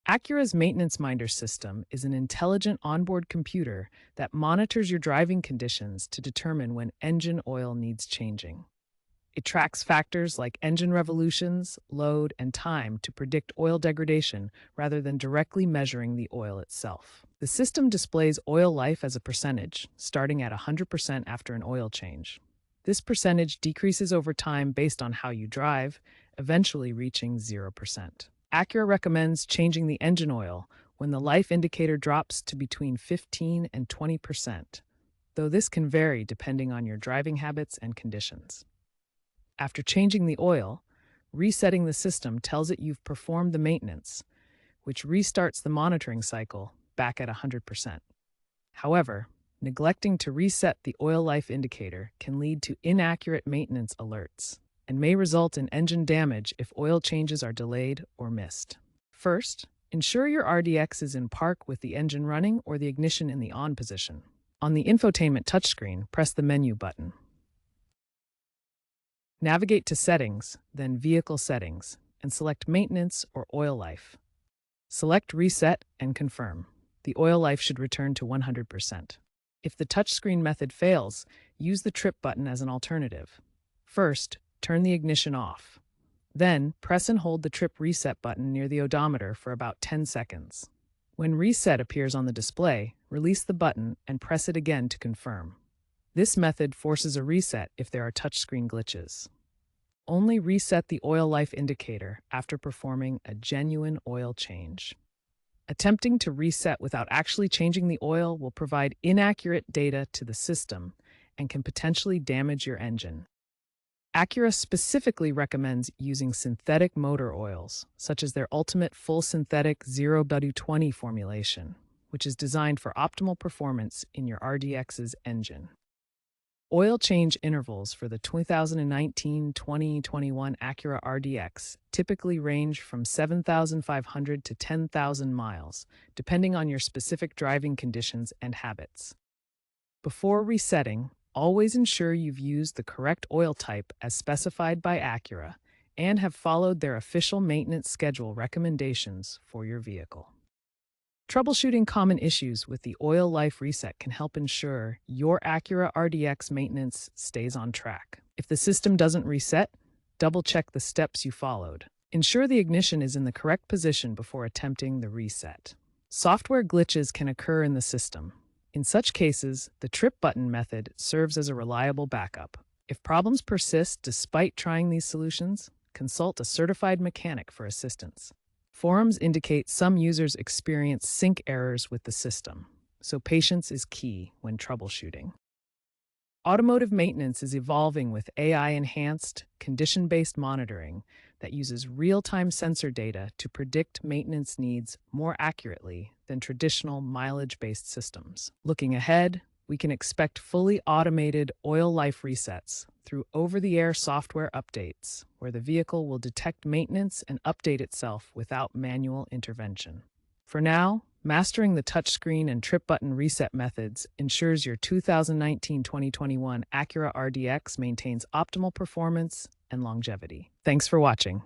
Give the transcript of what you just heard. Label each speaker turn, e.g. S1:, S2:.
S1: Acura's Maintenance Minder system is an intelligent onboard computer that monitors your driving conditions to determine when engine oil needs changing. It tracks factors like engine revolutions, load, and time to predict oil degradation rather than directly measuring the oil itself. The system displays oil life as a percentage, starting at 100% after an oil change. This percentage decreases over time based on how you drive, eventually reaching 0%. Acura recommends changing the engine oil when the life indicator drops to between 15 and 20%, though this can vary depending on your driving habits and conditions. After changing the oil, resetting the system tells it you've performed the maintenance, which restarts the monitoring cycle back at 100%. However, neglecting to reset the oil life indicator can lead to inaccurate maintenance alerts and may result in engine damage if oil changes are delayed or missed. First, ensure your RDX is in park with the engine running or the ignition in the on position. On the infotainment touchscreen, press the menu button. Navigate to Settings, then Vehicle Settings, and select Maintenance or Oil Life. Select Reset and confirm. The oil life should return to 100%. If the touchscreen method fails, use the trip button as an alternative. First, turn the ignition off. Then, press and hold the trip reset button near the odometer for about 10 seconds. When Reset appears on the display, release the button and press it again to confirm. This method forces a reset if there are touchscreen glitches. Only reset the oil life indicator after performing a genuine oil change. Attempting to reset without actually changing the oil will provide inaccurate data to the system and can potentially damage your engine. Acura specifically recommends using synthetic motor oils, such as their Ultimate Full Synthetic 0W20 formulation, which is designed for optimal performance in your RDX's engine. Oil change intervals for the 2019-2021 Acura RDX typically range from 7,500 to 10,000 miles, depending on your specific driving conditions and habits. Before resetting, always ensure you've used the correct oil type as specified by Acura and have followed their official maintenance schedule recommendations for your vehicle. Troubleshooting common issues with the oil life reset can help ensure your Acura RDX maintenance stays on track. If the system doesn't reset, double-check the steps you followed. Ensure the ignition is in the correct position before attempting the reset. Software glitches can occur in the system. In such cases, the trip button method serves as a reliable backup. If problems persist despite trying these solutions, consult a certified mechanic for assistance. Forums indicate some users experience sync errors with the system, so patience is key when troubleshooting. Automotive maintenance is evolving with AI-enhanced, condition-based monitoring that uses real-time sensor data to predict maintenance needs more accurately than traditional mileage-based systems. Looking ahead, we can expect fully automated oil life resets through over-the-air software updates, where the vehicle will detect maintenance and update itself without manual intervention. For now, mastering the touchscreen and trip button reset methods ensures your 2019-2021 Acura RDX maintains optimal performance and longevity. Thanks for watching.